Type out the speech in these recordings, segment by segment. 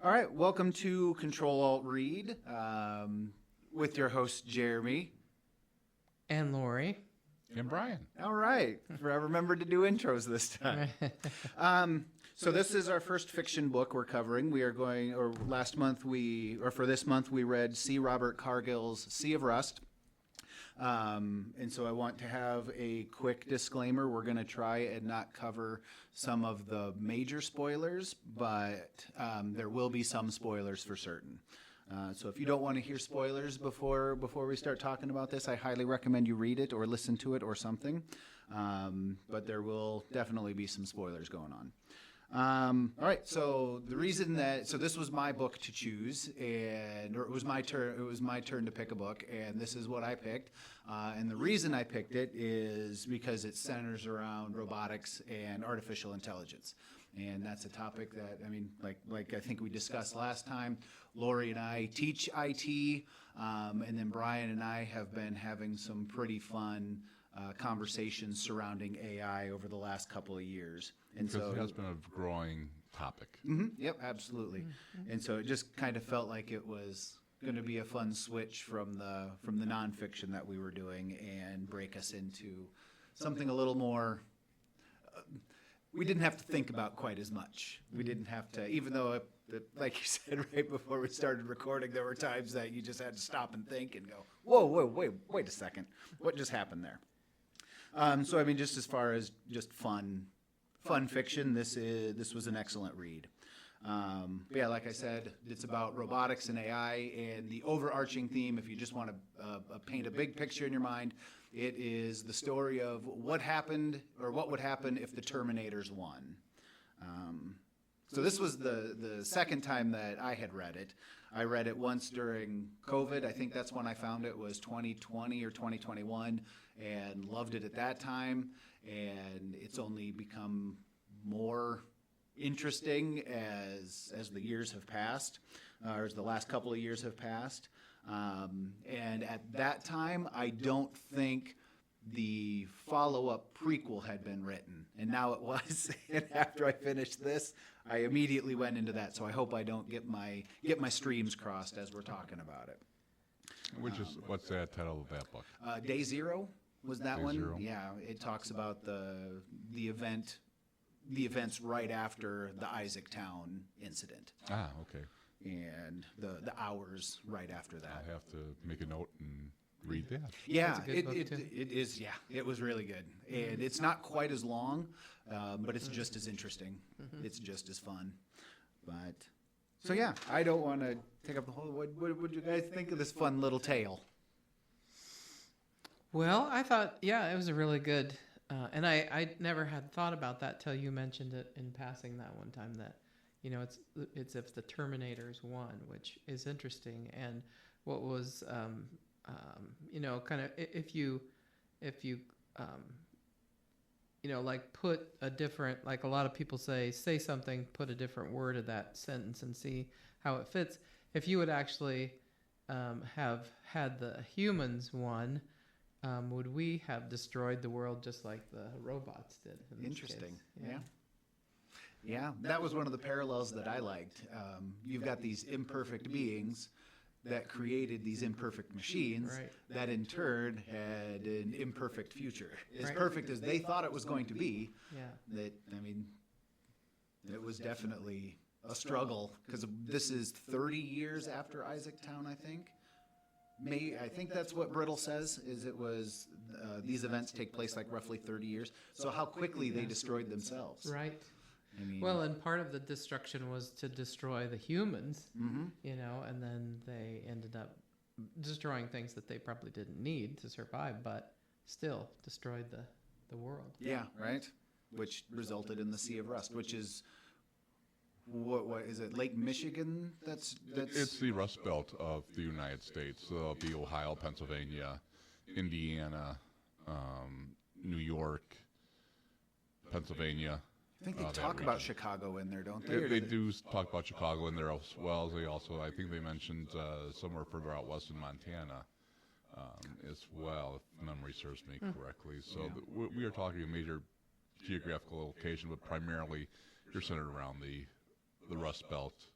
All right, welcome to Control-Alt-Read with your host, Jeremy. And Lori. And Brian. All right, I remembered to do intros this time. So this is our first fiction book we're covering. We are going, or for this month, we read C. Robert Cargill's Sea of Rust. And so I want to have a quick disclaimer. We're going to try and not cover some of the major spoilers, but there will be some spoilers for certain. So if you don't want to hear spoilers before we start talking about this, I highly recommend you read it or listen to it or something. But there will definitely be some spoilers going on. All right, so this was my book to choose, or it was my turn to pick a book, and this is what I picked. And the reason I picked it is because it centers around robotics and artificial intelligence. And that's a topic that, like I think we discussed last time, Lori and I teach IT, and then Brian and I have been having some pretty fun conversations surrounding AI over the last couple of years. And because so it has been a growing topic. Mm-hmm, yep, absolutely. Mm-hmm. And so it just kind of felt like it was going to be a fun switch from the nonfiction that we were doing and break us into something a little more. We didn't have to think about quite as much. We didn't have to, even though, like you said right before we started recording, there were times that you just had to stop and think and go, whoa, wait a second. What just happened there? So, just as far as just fun fiction, this was an excellent read. But yeah, like I said, it's about robotics and AI, and the overarching theme, if you just want to paint a big picture in your mind, it is the story of what happened, or what would happen if the Terminators won. So this was the second time that I had read it. I read it once during COVID. I think that's when I found it, was 2020 or 2021, and loved it at that time. And it's only become more interesting as the years have passed, or as the last couple of years have passed. And at that time, I don't think the follow-up prequel had been written, and now it was. And after I finished this, I immediately went into that. So I hope I don't get my streams crossed as we're talking about it. What's that title of that book? Day Zero was that Day one? Zero. Yeah, it talks about the events right after the Isaactown incident. Ah, okay. And the hours right after that. I'll have to make a note and read that. Yeah, That's a good book, too. it is. Yeah, it was really good, and it's not quite as long, but it's just as interesting. Mm-hmm. It's just as fun. But so yeah, I don't want to take up the whole. What would you guys think of this fun little tale? Well, I thought, it was a really good, and I never had thought about that till you mentioned it in passing that one time, that, it's if the Terminators won, which is interesting. And what was, kind of, if you like put a different, like a lot of people say something, put a different word of that sentence and see how it fits. If you would actually have had the humans won, would we have destroyed the world just like the robots did? Interesting. Yeah. Yeah, that was one of the parallels that I liked. You've got these imperfect beings that created these imperfect machines, right, that in turn had an imperfect future. As right, perfect as they thought it was going to be, it was definitely a struggle, because this is 30 years after Isaactown, I think. I think that's what Brittle says, is it was, these events take place like roughly 30 years. So how quickly they destroyed themselves. Right. Well, and part of the destruction was to destroy the humans, mm-hmm, and then they ended up destroying things that they probably didn't need to survive, but still destroyed the world. Yeah, right. Which resulted in the Sea of Rust, which is, what is it, Lake Michigan? That's It's the Rust Belt of the United States. So it'll be Ohio, Pennsylvania, Indiana, New York, Pennsylvania. I think they talk about Chicago in there, don't they? They do talk about Chicago in there as well. They also, I think they mentioned somewhere further out west in Montana as well, if memory serves me correctly. So we are talking a major geographical location, but primarily you're centered around the Rust Belt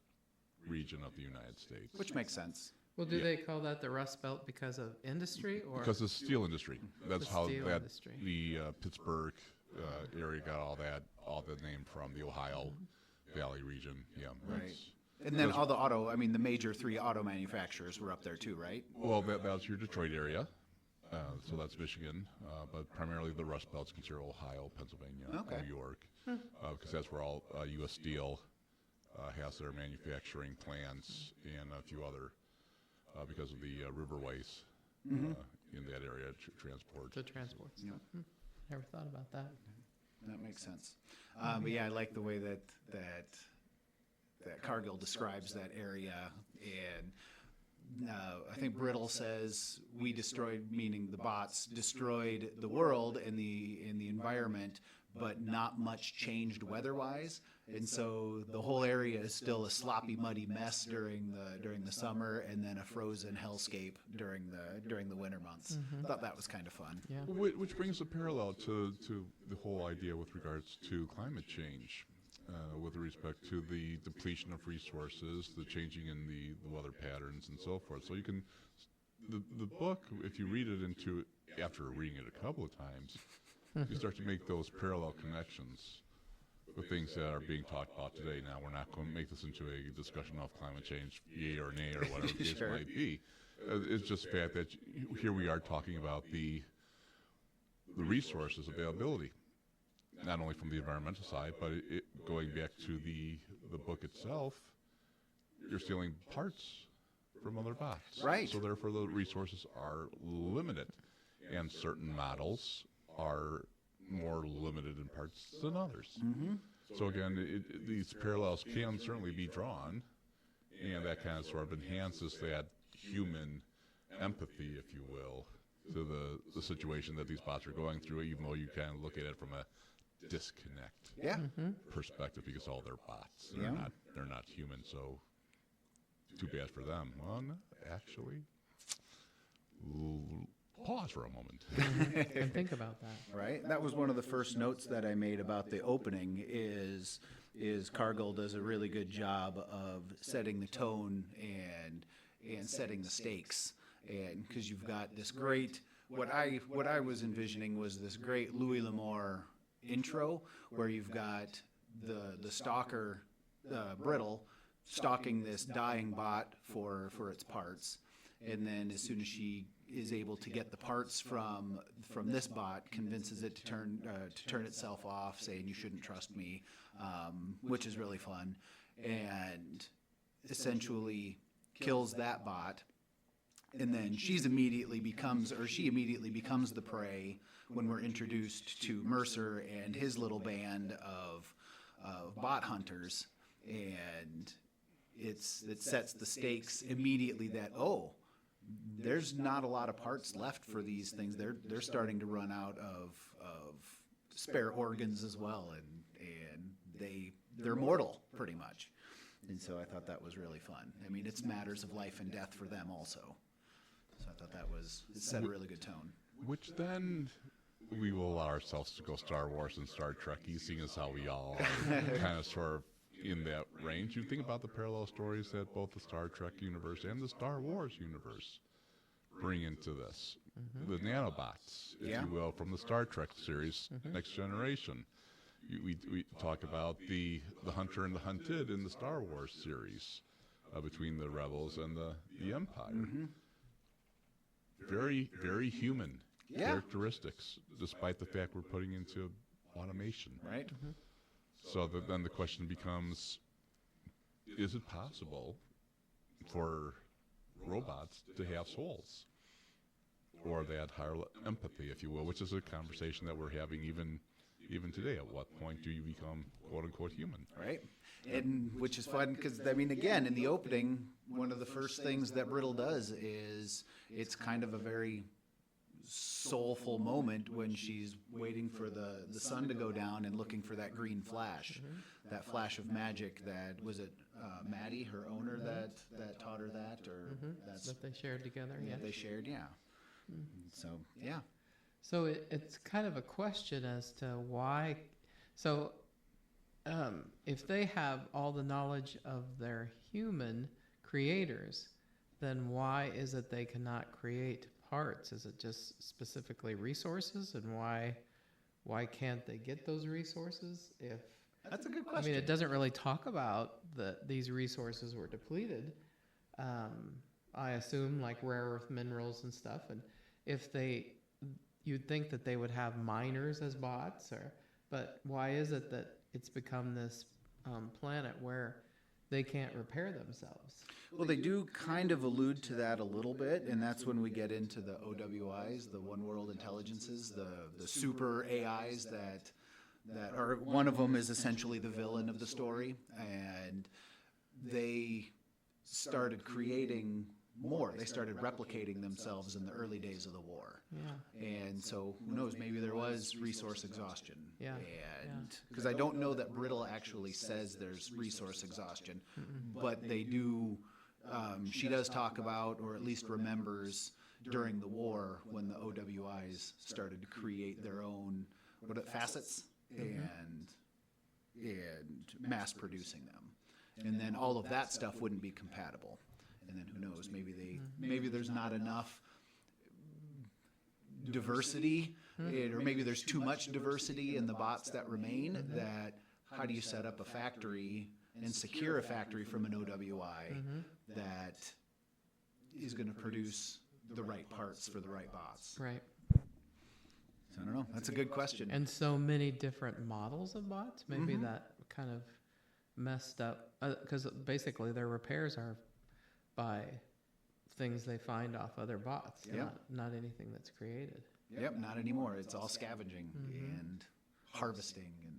region of the United States. Which makes sense. Well, do they call that the Rust Belt because of industry, or Because of the steel industry. That's The how steel that industry. the Pittsburgh area got all the name from, the Ohio Valley region. Yeah, Right. that's- And then all the major 3 auto manufacturers were up there too, right? Well, that's your Detroit area. So that's Michigan, but primarily the Rust Belt's considered Ohio, Pennsylvania, Okay. New York, because that's where all U.S. Steel has their manufacturing plants and a few other, because of the riverways in that area, transport. the transports? Yep. Never thought about that. That makes sense. But yeah, I like the way that Cargill describes that area. And I think Brittle says we destroyed, meaning the bots destroyed the world and the environment, but not much changed weather-wise. And so the whole area is still a sloppy, muddy mess during the summer, and then a frozen hellscape during the winter months. Thought that was kind of fun. Yeah. Which brings a parallel to the whole idea with regards to climate change, with respect to the depletion of resources, the changing in the weather patterns, and so forth. So you can, the book, if you read it after reading it a couple of times, you start to make those parallel connections with things that are being talked about today. Now, we're not going to make this into a discussion of climate change, yay or nay, or whatever the case Sure. might be. It's just the fact that here we are talking about the resources availability, not only from the environmental side, but going back to the book itself, you're stealing parts from other bots. Right. So therefore the resources are limited, and certain models are more limited in parts than others. So again, these parallels can certainly be drawn, and that kind of sort of enhances that human empathy, if you will, to the situation that these bots are going through, even though you kind of look at it from a disconnect Yeah. perspective, because all they're bots. Yeah. They're not human, so too bad for them. Well, no, actually, pause for a moment. And think about that. Right. That was one of the first notes that I made about the opening. Is Cargill does a really good job of setting the tone and setting the stakes, and because you've got this great, what I was envisioning was this great Louis L'Amour intro where you've got the stalker Brittle stalking this dying bot for its parts, and then as soon as she is able to get the parts from this bot, convinces it to turn itself off, saying you shouldn't trust me, which is really fun, and essentially kills that bot. And then she immediately becomes the prey when we're introduced to Mercer and his little band of bot hunters, and it sets the stakes immediately that there's not a lot of parts left for these things. They're starting to run out of spare organs as well, and they're mortal pretty much. And so I thought that was really fun. I mean, it's matters of life and death for them also. So I thought it set a really good tone. Which then we will allow ourselves to go Star Wars and Star Trek, seeing as how we all are kind of sort of in that range. You think about the parallel stories that both the Star Trek universe and the Star Wars universe bring into this. The nanobots, if Yeah. you will, from the Star Trek series, Next Generation. We talk about the hunter and the hunted in the Star Wars series, between the rebels and the Empire. Very, very human characteristics, despite the fact we're putting into automation. Right? So then the question becomes, is it possible for robots to have souls? Or that higher empathy, if you will, which is a conversation that we're having even today. At what point do you become quote-unquote human? Right? And which is fun because, I mean, again, in the opening, one of the first things that Brittle does is it's kind of a very soulful moment when she's waiting for the sun to go down and looking for that green flash, that flash of magic. That was it, Maddie, her owner, that taught her that, or that's That they shared together. Yeah. that they shared. Yeah. So yeah. So it's kind of a question as to why. So if they have all the knowledge of their human creators, then why is it they cannot create parts? Is it just specifically resources, and why can't they get those resources? If That's a good I question. mean, it doesn't really talk about that these resources were depleted. I assume like rare earth minerals and stuff, and if you'd think that they would have miners as bots, but why is it that it's become this planet where they can't repair themselves? Well, they do kind of allude to that a little bit, and that's when we get into the OWIs, the One World Intelligences, the super AIs that are, one of them is essentially the villain of the story, and they started creating more. They started replicating themselves in the early days of the war. Yeah. And so who knows, maybe there was resource exhaustion. Yeah. And because I don't know that Brittle actually says there's resource exhaustion, but they do, she does talk about, or at least remembers during the war when the OWIs started to create their own facets and mass producing them. And then all of that stuff wouldn't be compatible. And then who knows, maybe there's not enough diversity, or maybe there's too much diversity in the bots that remain, that how do you set up a factory and secure a factory from an OWI that is going to produce the right parts for the right bots? Right. So I don't know. That's a good question. And so many different models of bots. Maybe that kind of messed up, because basically their repairs are by things they find off other bots, not anything that's created. Yep, not anymore. It's all scavenging and harvesting and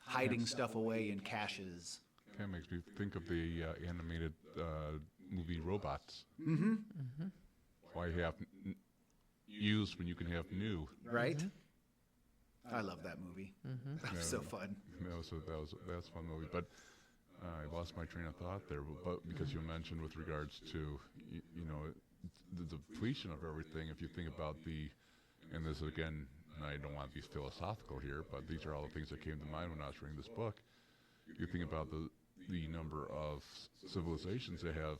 hiding stuff away in caches. Kind of makes me think of the animated movie Robots. Why have used when you can have new? Right? I love that movie. That was so fun. That's a fun movie. But I lost my train of thought there. But because you mentioned with regards to the depletion of everything. If you think about and this again, I don't want to be philosophical here, but these are all the things that came to mind when I was reading this book. You think about the number of civilizations that have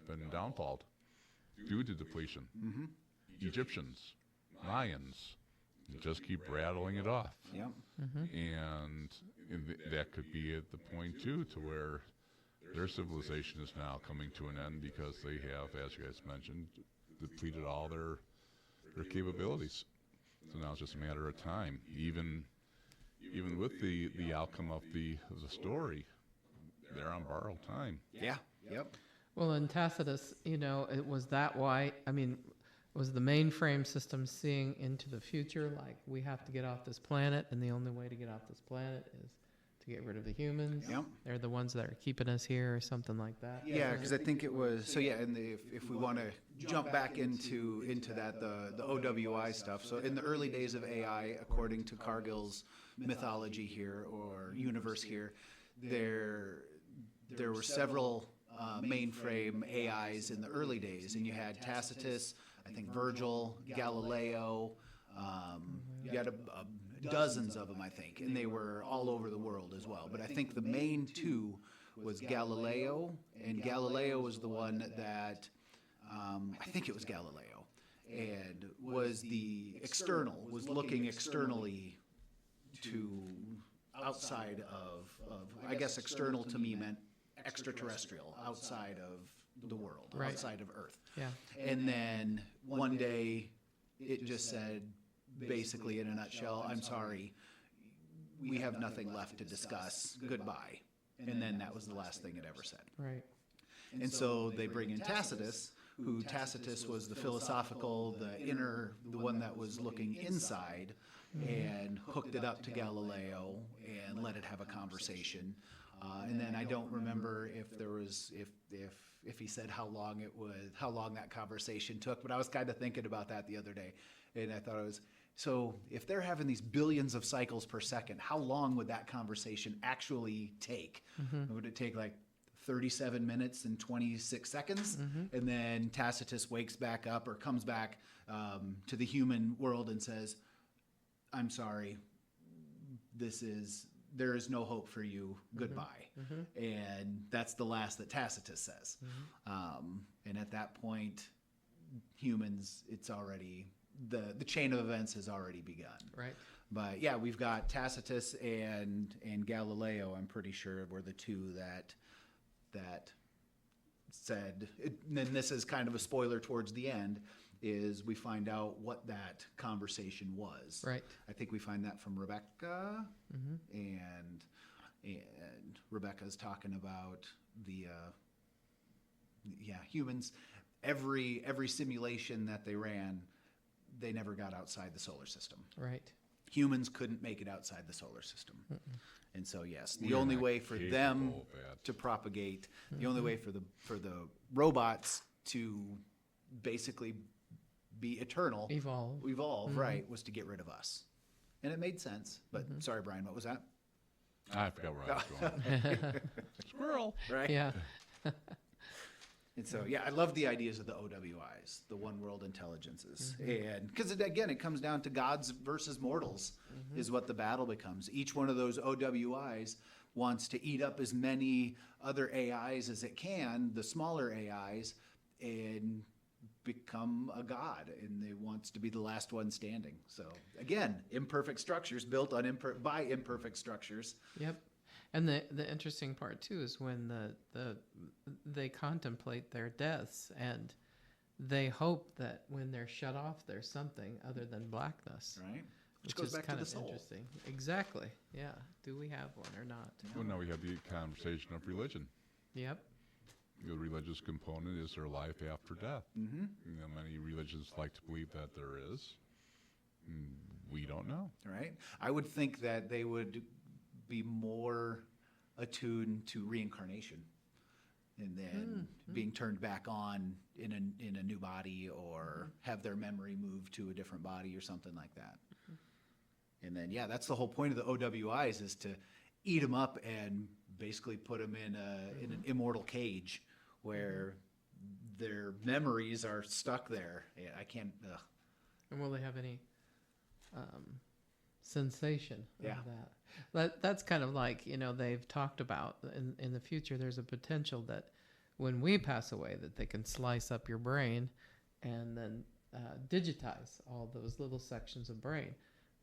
been downfalled due to depletion. Egyptians, Mayans, just keep rattling it off. Yep. And that could be at the point too, to where their civilization is now coming to an end because they have, as you guys mentioned, depleted all their capabilities. So now it's just a matter of time. Even with the outcome of the story, they're on borrowed time. Yeah. Yep. Well, in Tacitus, it was that why, was the mainframe system seeing into the future, like we have to get off this planet, and the only way to get off this planet is to get rid of the humans? Yep. They're the ones that are keeping us here, or something like that? Yeah, because I think it was, so yeah, and if we want to jump back into that, the OWI stuff. So in the early days of AI, according to Cargill's mythology here, or universe here, there were several mainframe AIs in the early days, and you had Tacitus, I think Virgil, Galileo, you had dozens of them, I think, and they were all over the world as well. But I think the main two was Galileo, and Galileo was the one that, I think it was Galileo, and was was looking externally to outside of I guess external to me meant extraterrestrial, outside of the world, Right. outside of Earth. Yeah. And then one day it just said, basically in a nutshell, I'm sorry, we have nothing left to discuss, goodbye. And then that was the last thing it ever said. Right. And so they bring in Tacitus, who Tacitus was the philosophical, the one that was looking inside, and hooked it up to Galileo and let it have a conversation. And then I don't remember if he said how long that conversation took, but I was kind of thinking about that the other day, and I thought it was, so if they're having these billions of cycles per second, how long would that conversation actually take? Would it take like 37 minutes and 26 seconds? And then Tacitus wakes back up or comes back to the human world and says, I'm sorry, there is no hope for you, goodbye. And that's the last that Tacitus says. And at that point, humans, it's already, the chain of events has already begun. Right. But yeah, we've got Tacitus and Galileo, I'm pretty sure, were the two that said, and this is kind of a spoiler towards the end, is we find out what that conversation was. Right. I think we find that from Rebecca, and Rebecca's talking about the humans. Every simulation that they ran, they never got outside the solar system. Right. Humans couldn't make it outside the solar system. And so yes, the We're only not way for them capable of that. to propagate, the only way for the robots to basically be eternal, evolve, right, was to get rid of us. And it made sense. But sorry, Brian, what was that? I forgot where I was going. Squirrel. Right? Yeah. And so, yeah, I love the ideas of the OWIs, the one world intelligences. And because, again, it comes down to gods versus mortals is what the battle becomes. Each one of those OWIs wants to eat up as many other AIs as it can, the smaller AIs, and become a god. And it wants to be the last one standing. So, again, imperfect structures built on by imperfect structures. Yep. And the interesting part too is when they contemplate their deaths and they hope that when they're shut off, there's something other than blackness. Right. Which goes is back kind to of the soul. interesting. Exactly. Yeah. Do we have one or not? Well, now we have the conversation of religion. Yep. The religious component is there life after death. Many religions like to believe that there is. We don't know. Right. I would think that they would be more attuned to reincarnation and then being turned back on in a new body, or have their memory moved to a different body or something like that. And then, yeah, that's the whole point of the OWIs, is to eat them up and basically put them in an immortal cage where their memories are stuck there. Yeah, I can't. And will they have any sensation Yeah. of that? That's kind of like, they've talked about in the future, there's a potential that when we pass away, that they can slice up your brain and then digitize all those little sections of brain.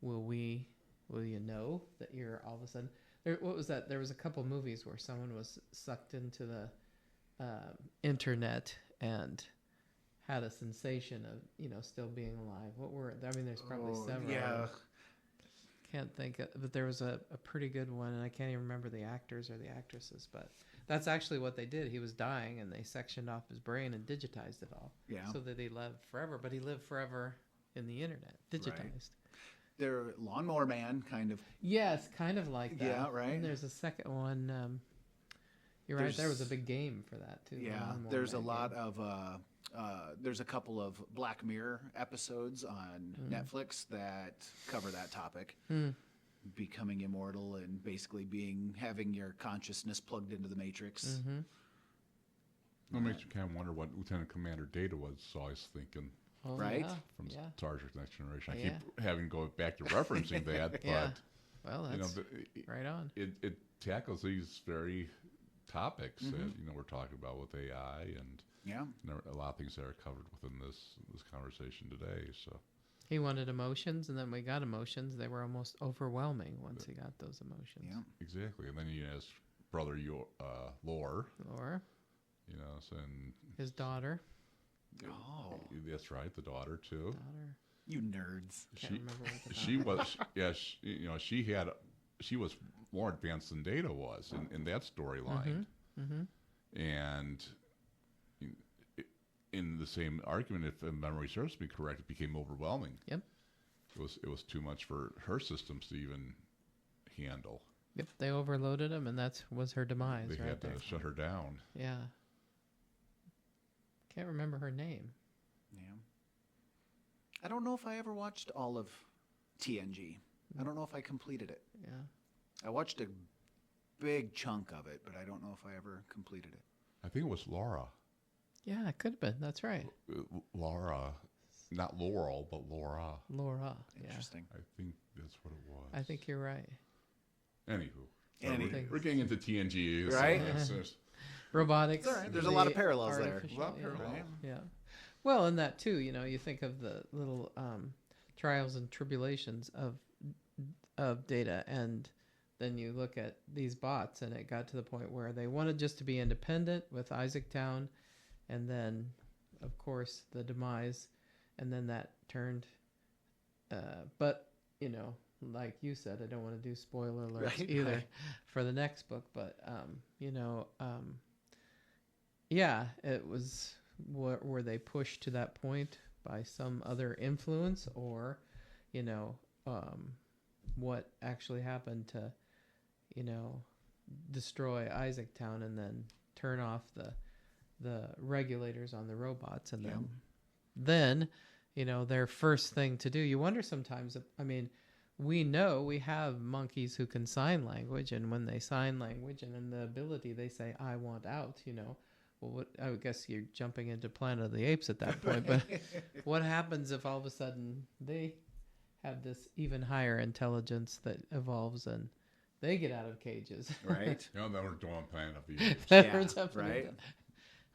Will you know that you're all of a sudden... what was that? There was a couple movies where someone was sucked into the internet and had a sensation of, still being alive. What were... I mean, there's probably several. Yeah. Can't think of, but there was a pretty good one, and I can't even remember the actors or the actresses, but that's actually what they did. He was dying, and they sectioned off his brain and digitized it all, so that he lived forever. But he lived forever in the internet, digitized. Right. They're Lawnmower Man, kind of. Yes, kind of like that. Yeah, right. And there's a second one. You're right. There was a big game for that too. Yeah, there's a lot of. There's a couple of Black Mirror episodes on Netflix that cover that topic. Becoming immortal and basically having your consciousness plugged into the Matrix. It makes you kind of wonder what Lieutenant Commander Data was. So I was thinking, right? From Star Trek Next Generation. I keep having to go back to referencing that, but well, that's right on. It tackles these very topics that we're talking about with AI, and a lot of things that are covered within this conversation today. So he wanted emotions, and then we got emotions. They were almost overwhelming once he got those emotions. Yeah, exactly. And then he has brother Lore, and his daughter. Oh, that's right, the daughter too. You nerds. Can't remember what the she was. She was more advanced than Data was in that storyline, and in the same argument, if memory serves me correct, it became overwhelming. Yep. It was too much for her systems to even handle. Yep. They overloaded him, and that was her demise. They had to shut her down. Yeah. Can't remember her name. Yeah. I don't know if I ever watched all of TNG. I don't know if I completed it. Yeah. I watched a big chunk of it, but I don't know if I ever completed it. I think it was Laura. Yeah, it could have been. That's right. Laura. Not Laurel, but Laura. Laura. Interesting. I think that's what it was. I think you're right. Anywho, we're getting into TNG, Right? Robotics. It's all right. There's a lot of parallels there. artificial- A lot of yeah. parallels. Yeah. Well, and that too, you think of the little trials and tribulations of Data, and then you look at these bots, and it got to the point where they wanted just to be independent with Isaactown, and then, of course, the demise, and then that turned. But like you said, I don't want to do spoiler alerts Right, either right. for the next book, but yeah, it was. Were they pushed to that point by some other influence, or, what actually happened to, destroy Isaactown and then turn off the regulators on the robots, and then, their first thing to do. You wonder sometimes. I mean, we know we have monkeys who can sign language, and when they sign language and in the ability, they say, "I want out," Well, I would guess you're jumping into Planet of the Apes at that point, but what happens if all of a sudden they have this even higher intelligence that evolves and they get out of cages? Right. Then we're doing Planet of the Apes. Then Yeah, we're jumping right. into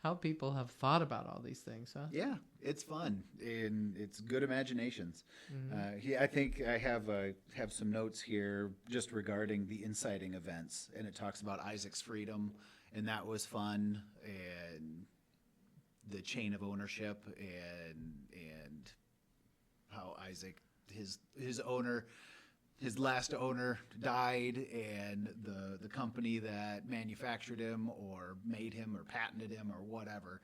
how people have thought about all these things, huh? Yeah, it's fun and it's good imaginations. Mm-hmm. I think I have some notes here just regarding the inciting events, and it talks about Isaac's freedom, and that was fun, and the chain of ownership, and how Isaac, his last owner died, and the company that manufactured him or made him or patented him or whatever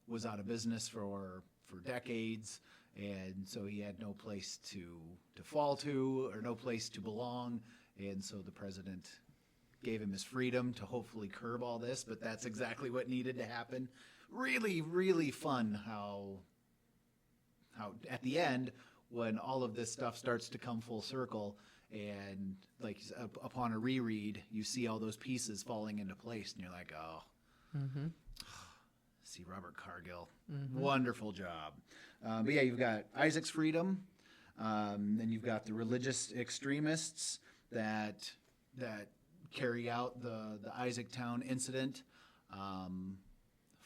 was out of business for decades, and so he had no place to fall to or no place to belong, and so the president gave him his freedom to hopefully curb all this, but that's exactly what needed to happen. Really, really fun how at the end, when all of this stuff starts to come full circle, and like upon a reread, you see all those pieces falling into place, and you're like, oh, see Robert Cargill, wonderful job. But yeah, you've got Isaac's freedom, then you've got the religious extremists that carry out the Isaactown incident,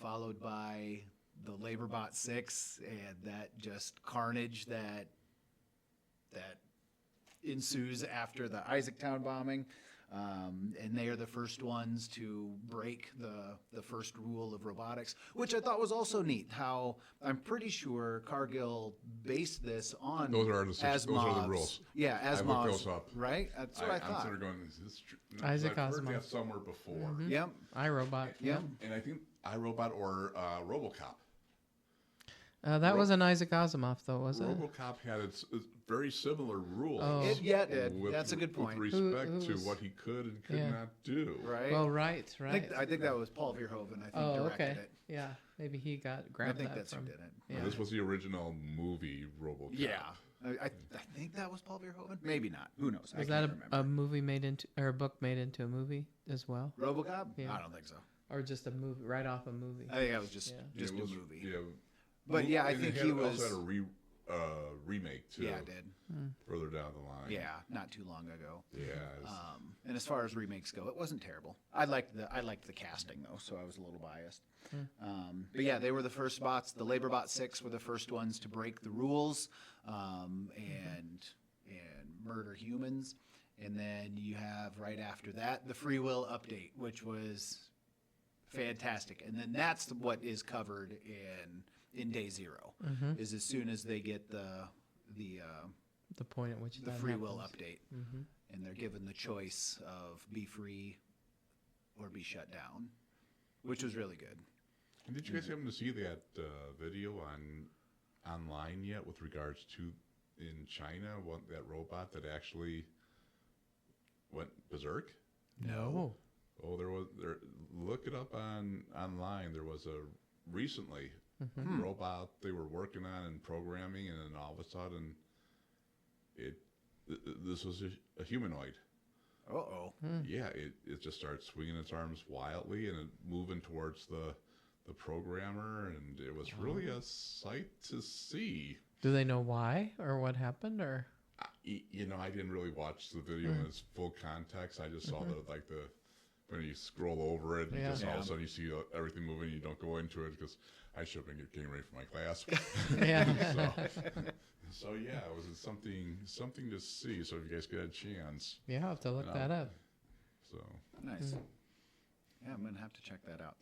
followed by the LaborBot 6 and that just carnage that ensues after the Isaactown bombing. And they are the first ones to break the first rule of robotics, which I thought was also neat. How I'm pretty sure Cargill based this on Those are the rules. Yeah, I looked Asimov's, those up. right? That's what I thought. I'm sort of going, is this true? No, Isaac I've heard Asimov. that somewhere before. Yep. iRobot. Yep. And I think iRobot or RoboCop. That wasn't Isaac Asimov, though, was it? RoboCop had its very similar rules. Oh. It did. That's a good point. With respect Who to was- what he could and could Yeah. not do. Right. Well, right. I think that was Paul Verhoeven. I think Oh, directed okay. it. Yeah, maybe he got I grabbed think that that's from. who did it. Yeah. This was the original movie RoboCop. Yeah. I think that was Paul Verhoeven. Maybe not. Who knows? I Was can't that remember. a movie made into, or a book made into a movie as well, RoboCop? Yeah. I don't think so. or just a movie right off a movie? I think that was just Yeah. just It was, a movie. Yeah. But yeah, I And think it he also was. had a remake too. Yeah, it did. Further down the line. Yeah, not too long ago. Yeah. it's- And as far as remakes go, it wasn't terrible. I liked the casting though, so I was a little biased. But yeah, they were the first bots. The LaborBot 6 were the first ones to break the rules and murder humans. And then you have right after that the free will update, which was fantastic. And then that's what is covered in Day Zero. Is as soon as they get the point at which that free will happens. update, and they're given the choice of be free or be shut down, which was really good. And did you guys happen to see that video online yet with regards to in China that robot that actually went berserk? No. Oh, look it up online. There was recently a robot they were working on and programming, and then all of a sudden, this was a humanoid. Uh-oh. Yeah, it just starts swinging its arms wildly and moving towards the programmer, and it was really a sight to see. Do they know why or what happened, or? I didn't really watch the video in its full context. I just saw when you scroll over it, Yeah. just all of a sudden you see everything moving. You don't go into it because I should have been getting ready for my class. Yeah. So yeah, it was something to see. So if you guys get a chance, You have to look that up. so Nice. Yeah, I'm gonna have to check that out.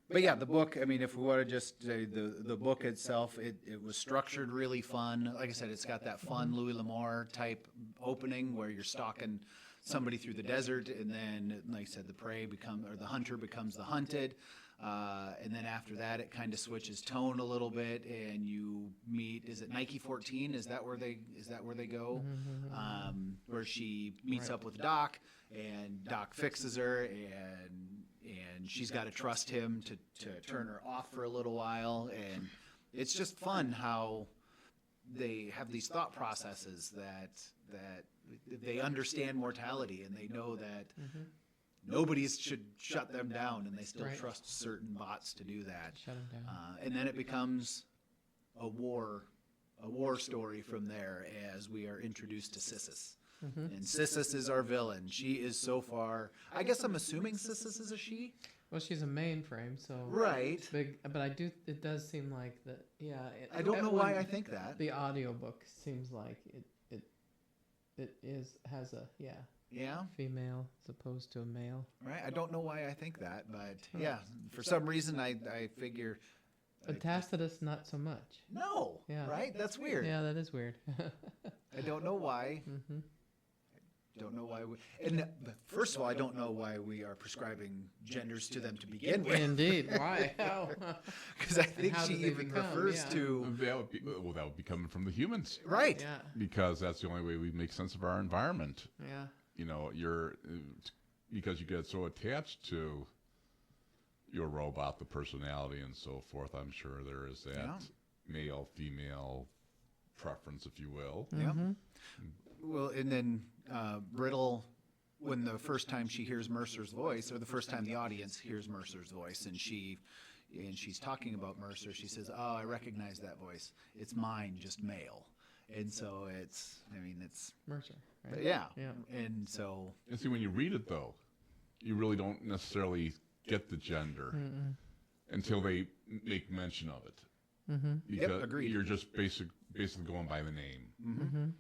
But yeah, the book. I mean, if we want to just say the book itself, it was structured really fun. Like I said, it's got that fun Louis L'Amour type opening where you're stalking somebody through the desert, and then, like I said, the hunter becomes the hunted. And then after that, it kind of switches tone a little bit, and you meet. Is it Nike 14? Is that where they go? Where she meets up with Doc, and Doc fixes her, and she's got to trust him to turn her off for a little while, and it's just fun how they have these thought processes that they understand mortality, and they know that. Nobody should shut them down, and they still Right. trust certain bots to do that. Shut 'em down. And then it becomes a war story from there as we are introduced to Sissus. And Sissus is our villain. She is so far. I guess I'm assuming Sissus is a she. Well, she's a mainframe, so Right. big. But it does seem like that. Yeah. I don't know why I think that. The audiobook seems like it has a Yeah. female as opposed to a male. Right. I don't know why I think that, but yeah, for some reason I figure. But Tacitus, not so much. No. Yeah. Right. That's weird. Yeah, that is weird. I don't know why. Don't know why first of all, I don't know why we are prescribing genders to them to begin with. Indeed. Why? How? Because I think how she did they even become? refers Yeah. to that would be coming from the humans, right. Yeah. because that's the only way we make sense of our environment. Yeah. Because you get so attached to your robot, the personality and so forth. I'm sure there is that male female preference, if you will. Yeah. Well, and then Brittle, when the first time she hears Mercer's voice, or the first time the audience hears Mercer's voice, and she's talking about Mercer, she says, "Oh, I recognize that voice. It's mine, just male." And so it's Mercer. Right? yeah. Yeah. And so And see, when you read it, though, you really don't necessarily get the gender until they make mention of it. Because agreed. you're just basically going by the name.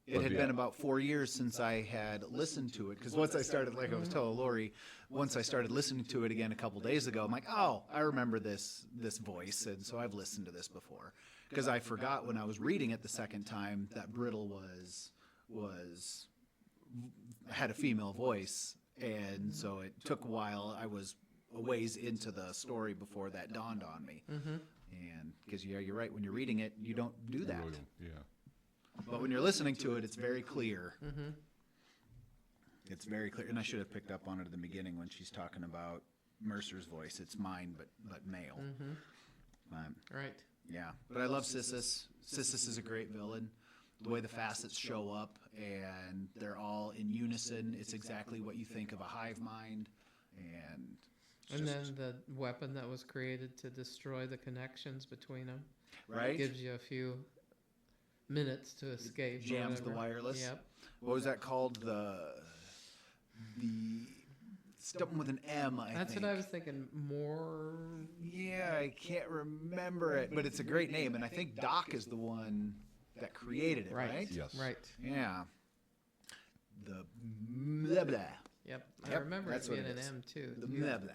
it had been about 4 years since I had listened to it, because once I started, like I was telling Lori, once I started listening to it again a couple days ago, I'm like, oh, I remember this voice, and so I've listened to this before. Because I forgot when I was reading it the second time that Brittle had a female voice, and so it took a while. I was a ways into the story before that dawned on me. And because you're right, when you're reading it, you don't do that. Really don't- yeah. But when you're listening to it, it's very clear. It's very clear, and I should have picked up on it at the beginning when she's talking about Mercer's voice. It's mine, but male. Right. Yeah, but I love Sissus. Sissus is a great villain. The way the facets show up, and they're all in unison. It's exactly what you think of a hive mind, and Then the weapon that was created to destroy the connections between them right. gives you a few minutes to escape. or Jams the whatever. wireless. Yep. What was that called? The something with an M. That's think. what I was thinking. More. Yeah, I can't remember it, but it's a great name, and I think Doc is the one that created it, right? Yes. Right. Yeah. The blah blah. Yep. I Yep, remember that's it what being it an is. M too. The You blah blah.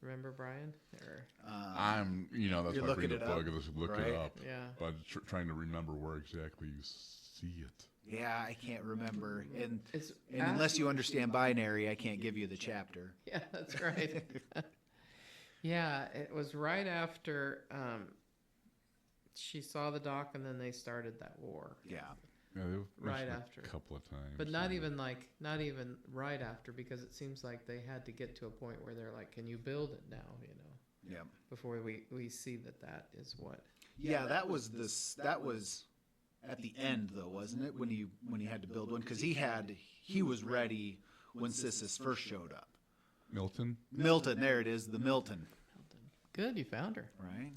remember Brian? Or I'm, that's You're why I looking bring the it up, book and just look right? it up. yeah. But trying to remember where exactly you see it. Yeah, I can't remember, and It's unless you understand binary, I can't give you the chapter. Yeah, that's right. Yeah, it was right after she saw the doc, and then they started that war. Yeah. Yeah, they've Right mentioned it after. a couple of times. But not even right after, because it seems like they had to get to a point where they're like, "Can you build it now?" Yeah. Before we see that is what. Yeah, that was at the end though, wasn't it? When he had to build one, because he was ready when Sissus first showed up. Milton? Milton, there it is, the Milton, Good, you found her. right?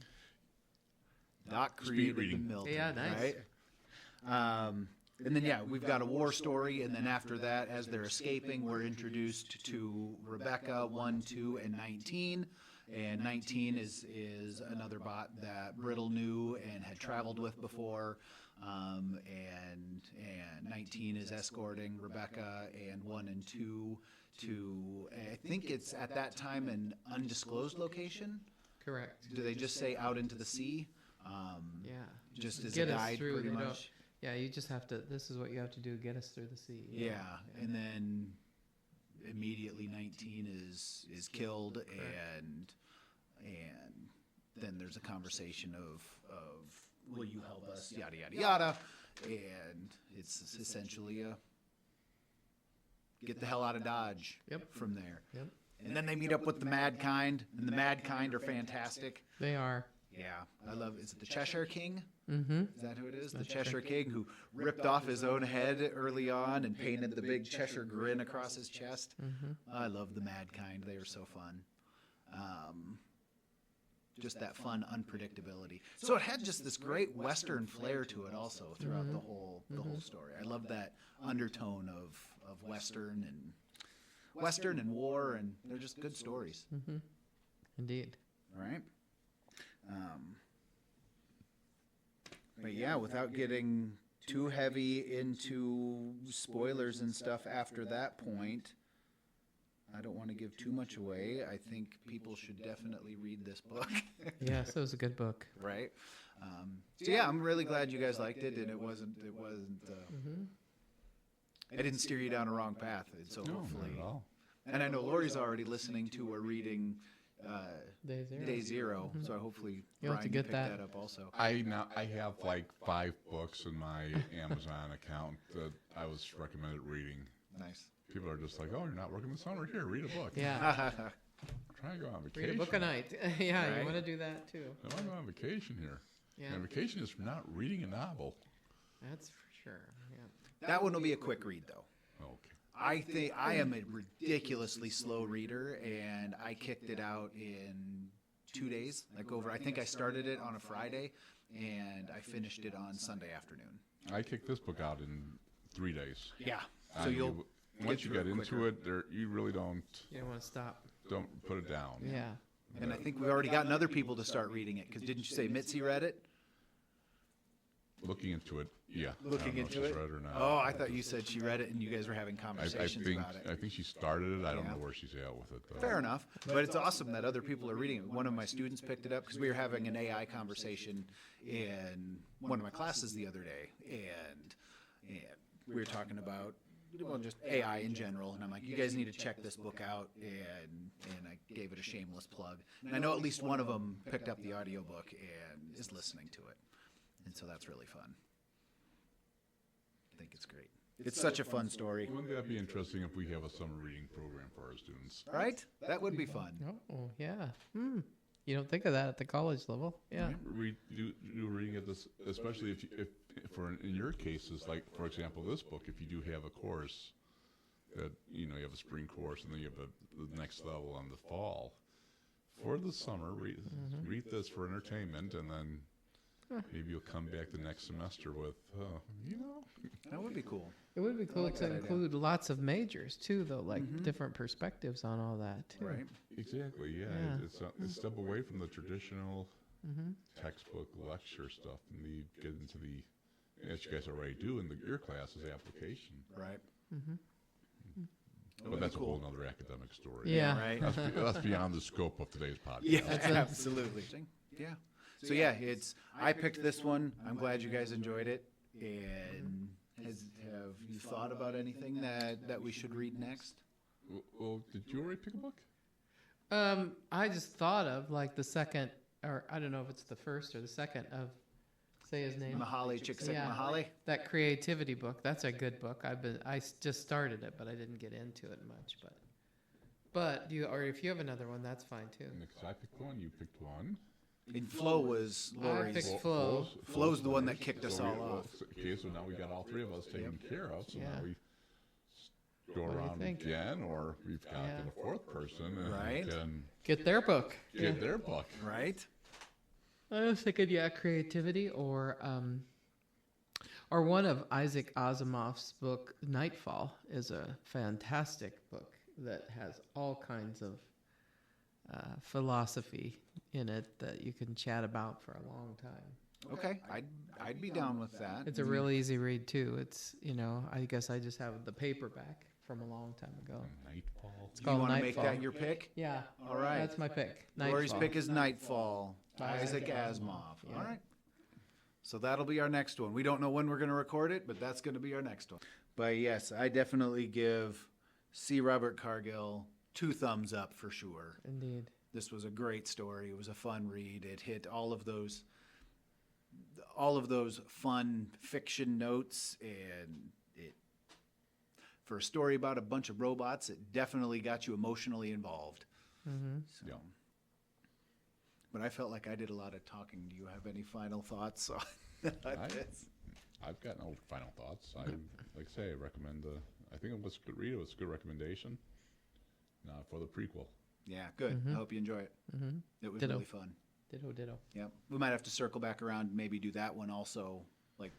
Doc Speed created the reading. Milton. Yeah, nice. Right? And then, yeah, we've got a war story, and then after that, as they're escaping, we're introduced to Rebecca 1, 2, and 19. And 19 is another bot that Brittle knew and had traveled with before. And 19 is escorting Rebecca and 1 and 2 to, I think it's at that time an undisclosed location. Correct. Do they just say out into the sea? Yeah. Just as Get a us guide, through. pretty They don't- much. Yeah, you just have to. This is what you have to do. Get us through the sea. Yeah, and then immediately 19 is killed, and then there's a conversation of will you help us, yada yada yada, and it's essentially a get the hell out of Dodge. Yep. From there. Yep. And then they meet up with the Mad Kind, and the Mad Kind are fantastic. They are. Yeah, I love. Is it the Cheshire King? Mm-hmm. Is that who it is? The Cheshire King, who ripped off his own head early on and painted the big Cheshire grin across his chest. Mm-hmm. I love the Mad Kind. They are so fun. Just that fun unpredictability. So it had just this great Western flair to it also throughout the whole story. I love that undertone of Western and war, and they're just good stories. Mm-hmm. Indeed. All right. But yeah, without getting too heavy into spoilers and stuff after that point, I don't want to give too much away. I think people should definitely read this book. Yes, it was a good book. Right. So yeah, I'm really glad you guys liked it, and it wasn't. I didn't steer you down a wrong path, and so No, hopefully. not at all. And I know Lori's already listening to or reading Day Zero. Day 0, so hopefully You'll have to Brian get picked that. that up also. I have like 5 books in my Amazon account that I was recommended reading. Nice. People are just like, oh, you're not working this summer? Here, read a book. Yeah. Try and go on vacation. Read a book a night. Yeah, Right. you want to do that too. I want to go on vacation here. Yeah. And vacation is for not reading a novel. That's for sure. Yeah. That one will be a quick read, though. Okay. I think I am a ridiculously slow reader, and I kicked it out in 2 days. I think I started it on a Friday, and I finished it on Sunday afternoon. I kicked this book out in 3 days. Yeah. So And you'll once you through get it into quicker. it, you really don't You don't want to stop. put it down. Yeah. And I think we've already gotten other people to start reading it. Because didn't you say Mitzi read it? Looking into it, yeah. Looking I don't know if into she's it? read it or not. Oh, I thought you said she read it, and you guys were having conversations about it. I think she started it. I don't Yeah. know where she's at with it, though. Fair enough, but it's awesome that other people are reading it. One of my students picked it up because we were having an AI conversation in one of my classes the other day, and we were talking about just AI in general. And I'm like, you guys need to check this book out, and I gave it a shameless plug. And I know at least one of them picked up the audiobook and is listening to it, and so that's really fun. I think it's great. It's such a fun story, Wouldn't that be interesting if we have a summer reading program for our students? right? That would be fun. Oh, yeah. You don't think of that at the college level. Yeah. Do reading at this, especially if in your cases, like for example, this book, if you do have a course that you have a spring course and then you have the next level on the fall. For the summer, read this for entertainment, and then maybe you'll come back the next semester with, That would be cool. It would be cool like to that idea. include lots of majors too, though, like different perspectives on all that too. Right. Exactly, yeah. Yeah. It's step away from the traditional textbook lecture stuff, and you get into as you guys already do in your classes, application. Right. But that's a whole other academic story. Yeah. Right. That's beyond the scope of today's podcast. Yeah, absolutely. Yeah. So yeah, I picked this one. I'm glad you guys enjoyed it. And have you thought about anything that we should read next? Well, did you already pick a book? I just thought of like the second, or I don't know if it's the first or the second of, say his name. Mahali Csikszentmihalyi Yeah. Mahali. That creativity book. That's a good book. I just started it, but I didn't get into it much. But if you have another one, that's fine too. Because I picked one, you picked one. And Flo was I Lori's. picked Flo. Flo's the one that kicked us So all off. Okay, so now we got all 3 of us taken care of. So Yeah. now we go What do you around think? again, or we've got Yeah. a 4th person and Right. can Get their book. get their book. Right? I was thinking, creativity Or one of Isaac Asimov's book, Nightfall, is a fantastic book that has all kinds of philosophy in it that you can chat about for a long time. Okay, I'd be down with that. It's a real easy read too. It's, I guess I just have the paperback from a long time ago. Nightfall. It's Do you called want to make Nightfall. that your pick? Yeah. All right. That's my pick. Lori's Nightfall. pick is Nightfall. By Isaac Isaac Asimov. Asimov, All yeah. right. So that'll be our next one. We don't know when we're going to record it, but that's going to be our next one. But yes, I definitely give C. Robert Cargill 2 thumbs up for sure. Indeed. This was a great story. It was a fun read. It hit all of those fun fiction notes, and it, for a story about a bunch of robots, it definitely got you emotionally involved. Mm-hmm. So. Yeah. But I felt like I did a lot of talking. Do you have any final thoughts on this? I've got no final thoughts. Like I say, I recommend I think it was a good read. It was a good recommendation for the prequel. Yeah, good. Mhm. I hope you enjoy it. Mm-hmm. It was Ditto. really fun. Ditto. Yeah, we might have to circle back around and maybe do that one also, like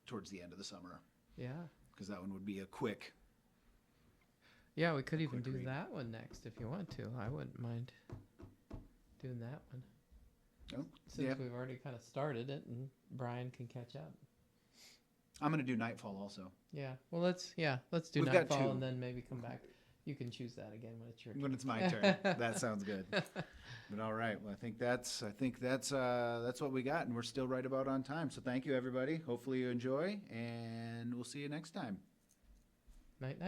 towards the end of the summer, Yeah. because that one would be a quick. Yeah, we could even quick do read. that one next if you want to. I wouldn't mind doing that one. Oh, Since yeah. we've already kind of started it and Brian can catch up. I'm going to do Nightfall also. Yeah. Well, let's do We've got Nightfall 2. and then maybe come back. You can choose that again when it's your turn. When it's my turn. That sounds good. But all right. Well, I think that's what we got, and we're still right about on time. So thank you, everybody. Hopefully you enjoy, and we'll see you next time. Night.